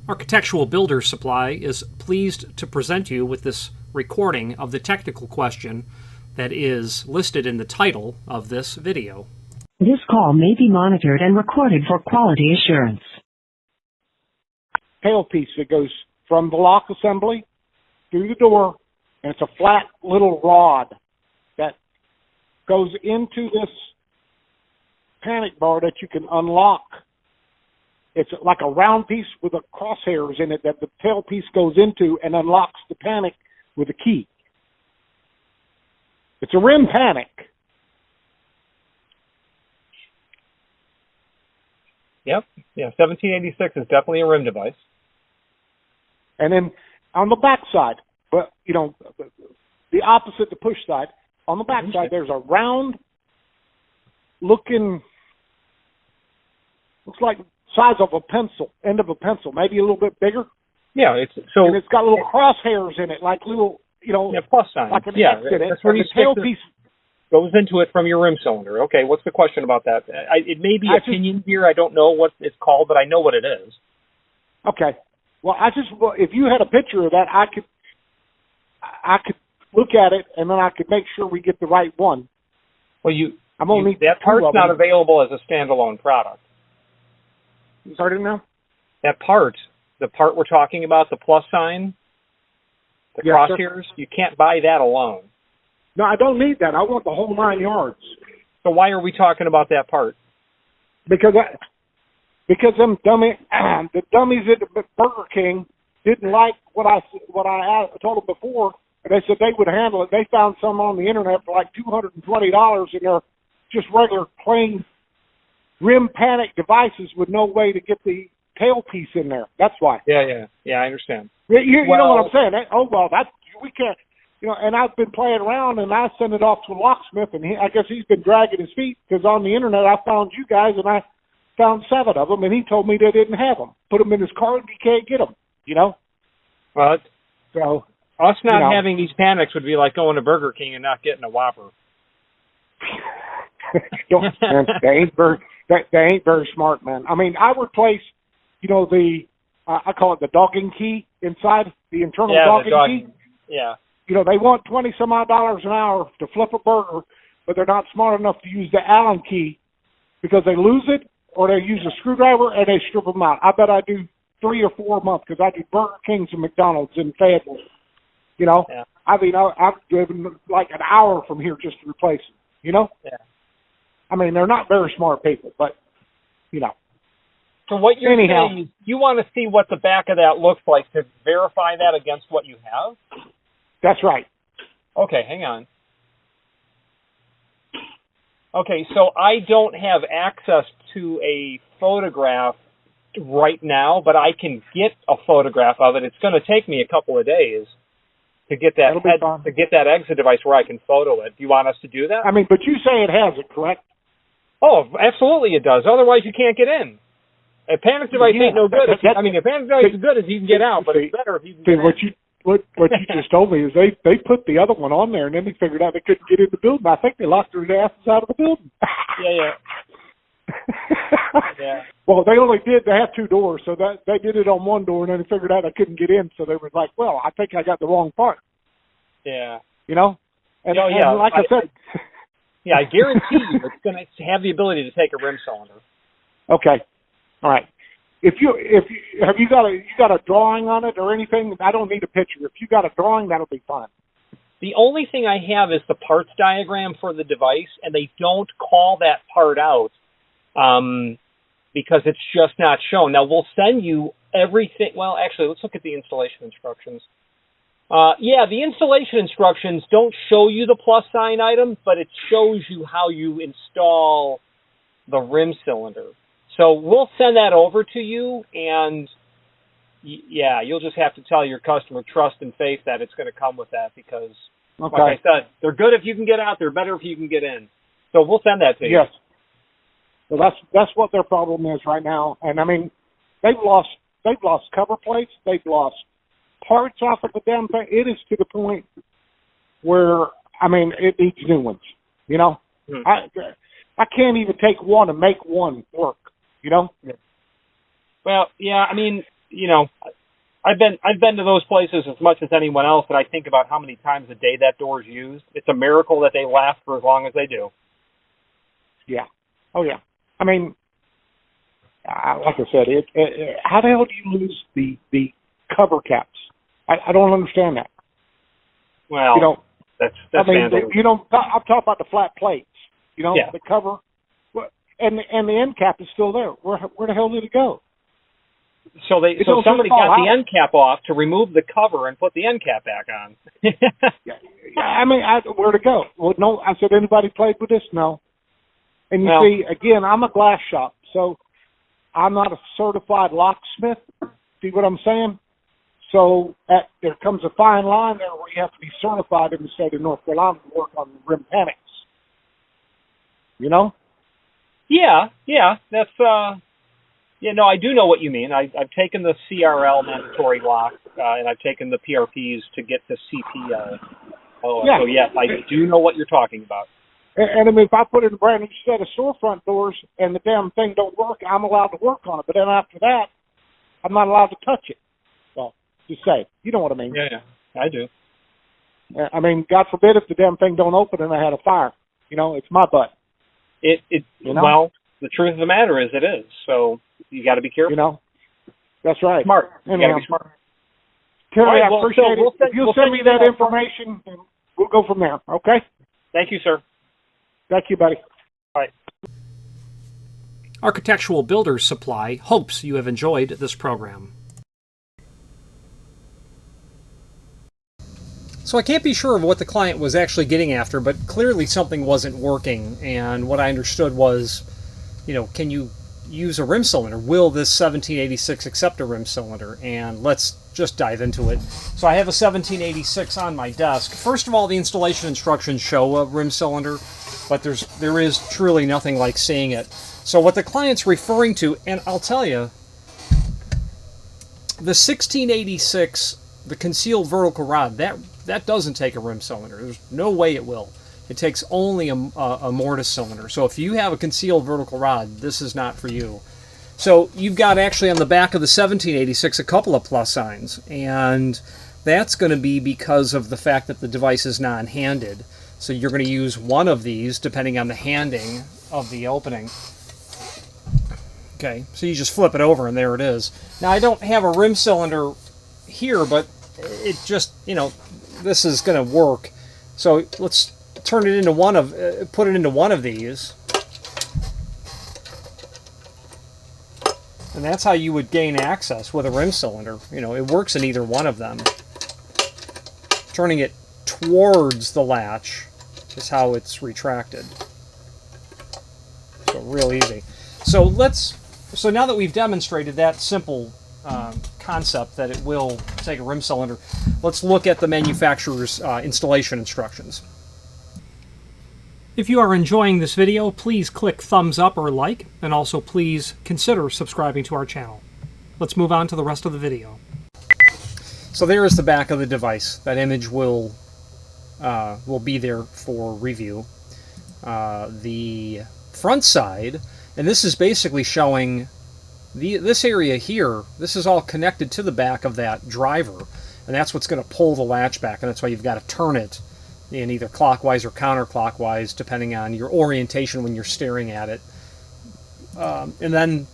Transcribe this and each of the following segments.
Architectural Builder's Supply is pleased to present you with this recording of the technical question that is listed in the title of this video. This call may be monitored and recorded for quality assurance. Tailpiece that goes from the lock assembly through the door, and it's a flat little rod that goes into this panic bar that you can unlock. It's like a round piece with a crosshairs in it that the tailpiece goes into and unlocks the panic with a key. It's a rim panic. Yep. Yeah, 1786 is definitely a rim device. And then on the back side, but the opposite, the push side, on the back side, there's a round looking, looks like size of a pencil, end of a pencil, maybe a little bit bigger. Yeah, and it's got little crosshairs in it, like little, plus signs. like an X in it. That's where and you the tailpiece goes into it from your rim cylinder. Okay, what's the question about that? It may be opinion here. I don't know what it's called, but I know what it is. Okay. Well, if you had a picture of that, I could look at it, and then I could make sure we get the right one. Well, that part's not not available as a standalone product. You started now? That part, the part we're talking about, the plus sign, the crosshairs, you can't buy that alone. No, I don't need that. I want the whole 9 yards. So why are we talking about that part? Because them the dummies at Burger King didn't like what I told them before, and they said they would handle it. They found some on the internet for like $220, and they're just regular plain rim panic devices with no way to get the tailpiece in there. That's why. Yeah, I understand. You know what I'm saying? We can't. And I've been playing around, and I sent it off to a locksmith, and I guess he's been dragging his feet, because on the internet I found you guys, and I found 7 of them, and he told me they didn't have them. Put them in his car, and he can't get them. Well, so us not having these panics would be like going to Burger King and not getting a Whopper. They ain't very smart, man. I mean, I replaced, I call it the dogging key inside, the internal dogging key. Yeah. They want $20 some odd an hour to flip a burger, but they're not smart enough to use the Allen key because they lose it, or they use a screwdriver and they strip them out. I bet I do 3 or 4 a month, because I do Burger Kings and McDonald's in Fayetteville. Yeah. I mean, I've driven like an hour from here just to replace them. Yeah. I mean, they're not very smart people, but So what you're saying is you want to see what the back of that looks like to verify that against what you have? That's right. Okay, hang on. Okay, so I don't have access to a photograph right now, but I can get a photograph of it. It's going to take me a couple of days to get that exit device where I can photo it. Do you want us to do that? I mean, but you say it has it, correct? Oh, absolutely it does. Otherwise, you can't get in. A panic device ain't no good. A panic device is good if you can get out, but it's better if you can get in. What you just told me is they put the other one on there, and then they figured out they couldn't get in the building. I think they locked their asses out of the building. Yeah. Well, they have 2 doors, so that they did it on one door, and then they figured out they couldn't get in, so they were like, well, I think I got the wrong part. Yeah. And like I said. Yeah, I guarantee you it's going to have the ability to take a rim cylinder. Okay. All right. If you got a drawing on it or anything, I don't need a picture. If you got a drawing, that'll be fine. The only thing I have is the parts diagram for the device, and they don't call that part out because it's just not shown. Now, we'll send you everything. Well, actually, let's look at the installation instructions. The installation instructions don't show you the plus sign item, but it shows you how you install the rim cylinder. So we'll send that over to you, and you'll just have to tell your customer trust and faith that it's going to come with that, because, like I said, they're good if you can get out, they're better if you can get in. So we'll send that to you. Yes. Well, that's what their problem is right now. And I mean, they've lost cover plates, they've lost parts off of the damn thing. It is to the point where, I mean, it needs new ones. I can't even take one and make one work. Well, yeah, I mean, you know, I've been to those places as much as anyone else, and I think about how many times a day that door is used. It's a miracle that they last for as long as they do. Yeah. Oh, yeah. I mean, like I said, how the hell do you lose the cover caps? I don't understand that. Well, you know, that's vandalism. You know, I'm talking about the flat plates. You know, yeah. The cover, and the end cap is still there. Where the hell did it go? So somebody got the end cap off to remove the cover and put the end cap back on. Yeah, I mean, where'd it go? Well, no, I said, anybody played with this? No. And you see, again, I'm a glass shop, so I'm not a certified locksmith. See what I'm saying? So there comes a fine line there where you have to be certified in the state of North Carolina to work on rim panics. You know? Yeah, that's no, I do know what you mean. I've taken the CRL mandatory lock, and I've taken the PRPs to get to CPL. So yes, I do know what you're talking about. And I mean, if I put in a brand new set of storefront doors and the damn thing don't work, I'm allowed to work on it. But then after that, I'm not allowed to touch it. Well, just say, you know what I mean? Yeah, I do. I mean, God forbid if the damn thing don't open and I had a fire. You know, it's my butt. You know? Well, the truth of the matter is it is. So you got to be careful. You know, that's right. Smart. You got to be smart. Terry, I appreciate it. If you'll send me that information, we'll go from there. Okay? Thank you, sir. Thank you, buddy. Bye. Architectural Builders Supply hopes you have enjoyed this program. So I can't be sure of what the client was actually getting after, but clearly something wasn't working. And what I understood was, can you use a rim cylinder? Will this 1786 accept a rim cylinder? And let's just dive into it. So I have a 1786 on my desk. First of all, the installation instructions show a rim cylinder, but there is truly nothing like seeing it. So what the client's referring to, and I'll tell you, the 1686, the concealed vertical rod, that doesn't take a rim cylinder. There's no way it will. It takes only a mortise cylinder. So if you have a concealed vertical rod, this is not for you. So you've got actually on the back of the 1786 a couple of plus signs, and that's going to be because of the fact that the device is non-handed. So you're going to use one of these depending on the handing of the opening. Okay, so you just flip it over and there it is. Now I don't have a rim cylinder here, but it just, this is going to work. So let's turn it into put it into one of these. And that's how you would gain access with a rim cylinder. It works in either one of them. Turning it towards the latch is how it's retracted. So real easy. So now that we've demonstrated that simple concept that it will take a rim cylinder, let's look at the manufacturer's installation instructions. If you are enjoying this video, please click thumbs up or like, and also please consider subscribing to our channel. Let's move on to the rest of the video. So there is the back of the device. That image will be there for review. The front side, and this is basically showing this area here. This is all connected to the back of that driver, and that's what's going to pull the latch back, and that's why you've got to turn it in either clockwise or counterclockwise, depending on your orientation when you're staring at it. And then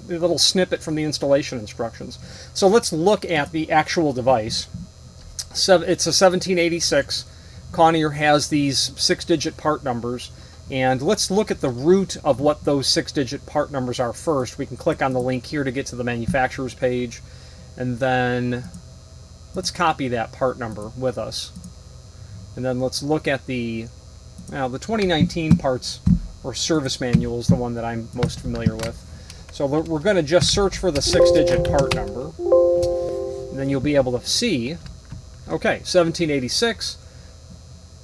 the little snippet from the installation instructions. So let's look at the actual device. It's a 1786. Kawneer has these 6-digit part numbers, and let's look at the root of what those 6-digit part numbers are first. We can click on the link here to get to the manufacturer's page, and then let's copy that part number with us. And then let's look at the 2019 parts or service manual is the one that I'm most familiar with. So we're going to just search for the 6-digit part number. And then you'll be able to see, okay, 1786.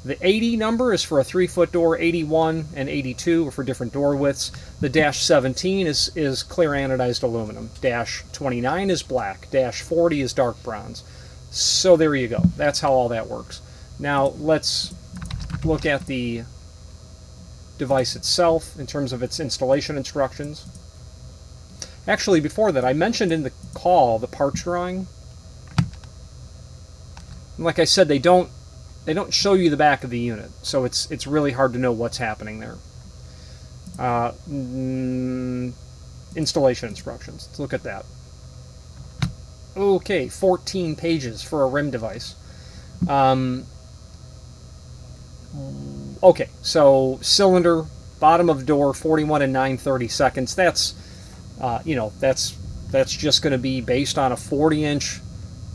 The 80 number is for a 3-foot door, 81 and 82 are for different door widths. The -17 is clear anodized aluminum. -29 is black. -40 is dark bronze. So there you go. That's how all that works. Now let's look at the device itself in terms of its installation instructions. Actually, before that, I mentioned in the call the parts drawing. And like I said, they don't show you the back of the unit, so it's really hard to know what's happening there. Installation instructions. Let's look at that. Okay, 14 pages for a rim device. Okay, so cylinder, bottom of door, 41 and 9/32. That's, that's just going to be based on a 40-inch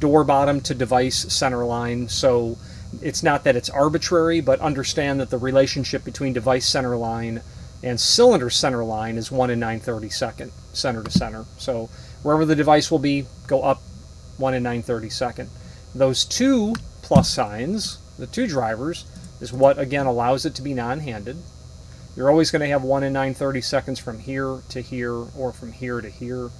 door bottom to device center line. So it's not that it's arbitrary, but understand that the relationship between device center line and cylinder center line is 1 and 9/32, center to center. So wherever the device will be, go up 1 and 9/32. Those two plus signs, the two drivers, is what again allows it to be non-handed. You're always going to have 1 and 9/32 from here to here, or from here to here.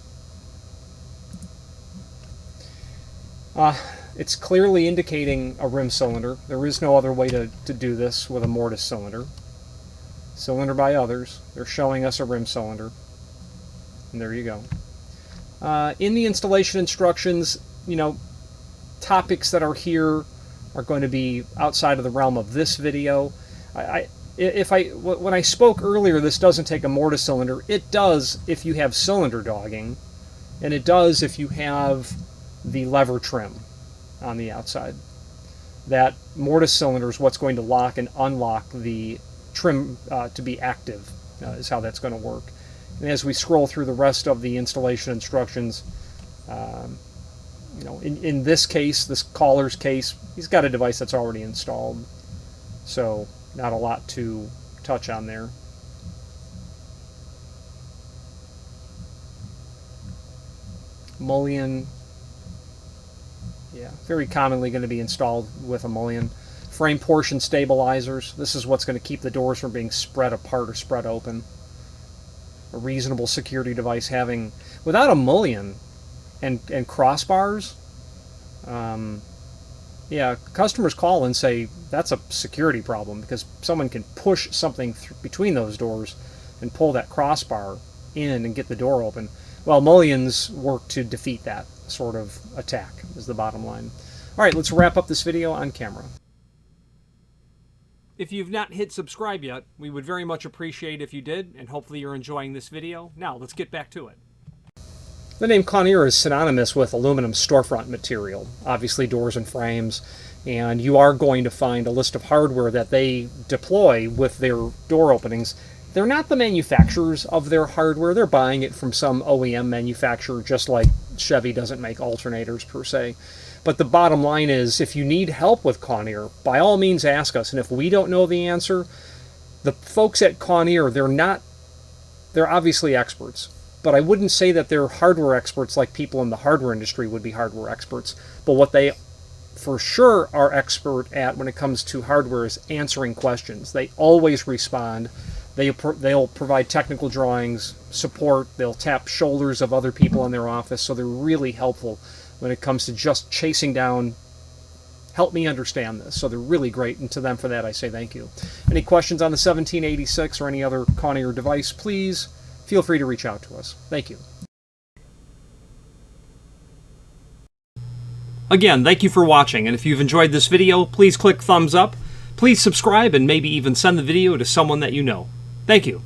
It's clearly indicating a rim cylinder. There is no other way to do this with a mortise cylinder. Cylinder by others. They're showing us a rim cylinder. And there you go. In the installation instructions, topics that are here are going to be outside of the realm of this video. When I spoke earlier, this doesn't take a mortise cylinder. It does if you have cylinder dogging, and it does if you have the lever trim on the outside. That mortise cylinder is what's going to lock and unlock the trim to be active, is how that's going to work. And as we scroll through the rest of the installation instructions, in this case, this caller's case, he's got a device that's already installed, so not a lot to touch on there. Mullion, yeah, very commonly going to be installed with a mullion. Frame portion stabilizers. This is what's going to keep the doors from being spread apart or spread open. A reasonable security device having, without a mullion and crossbars, yeah, customers call and say that's a security problem because someone can push something between those doors and pull that crossbar in and get the door open. Well, mullions work to defeat that sort of attack, is the bottom line. All right, let's wrap up this video on camera. If you've not hit subscribe yet, we would very much appreciate if you did, and hopefully you're enjoying this video. Now, let's get back to it. The name Kawneer is synonymous with aluminum storefront material, obviously doors and frames, and you are going to find a list of hardware that they deploy with their door openings. They're not the manufacturers of their hardware. They're buying it from some OEM manufacturer, just like Chevy doesn't make alternators per se. But the bottom line is, if you need help with Kawneer, by all means ask us. And if we don't know the answer, the folks at Kawneer, they're obviously experts. But I wouldn't say that they're hardware experts like people in the hardware industry would be hardware experts. But what they for sure are expert at when it comes to hardware is answering questions. They always respond. They'll provide technical drawings, support. They'll tap shoulders of other people in their office. So they're really helpful when it comes to just chasing down, help me understand this. So they're really great, and to them for that I say thank you. Any questions on the 1786 or any other Kawneer device, please feel free to reach out to us. Thank you. Again, thank you for watching, and if you've enjoyed this video, please click thumbs up, please subscribe, and maybe even send the video to someone that you know. Thank you.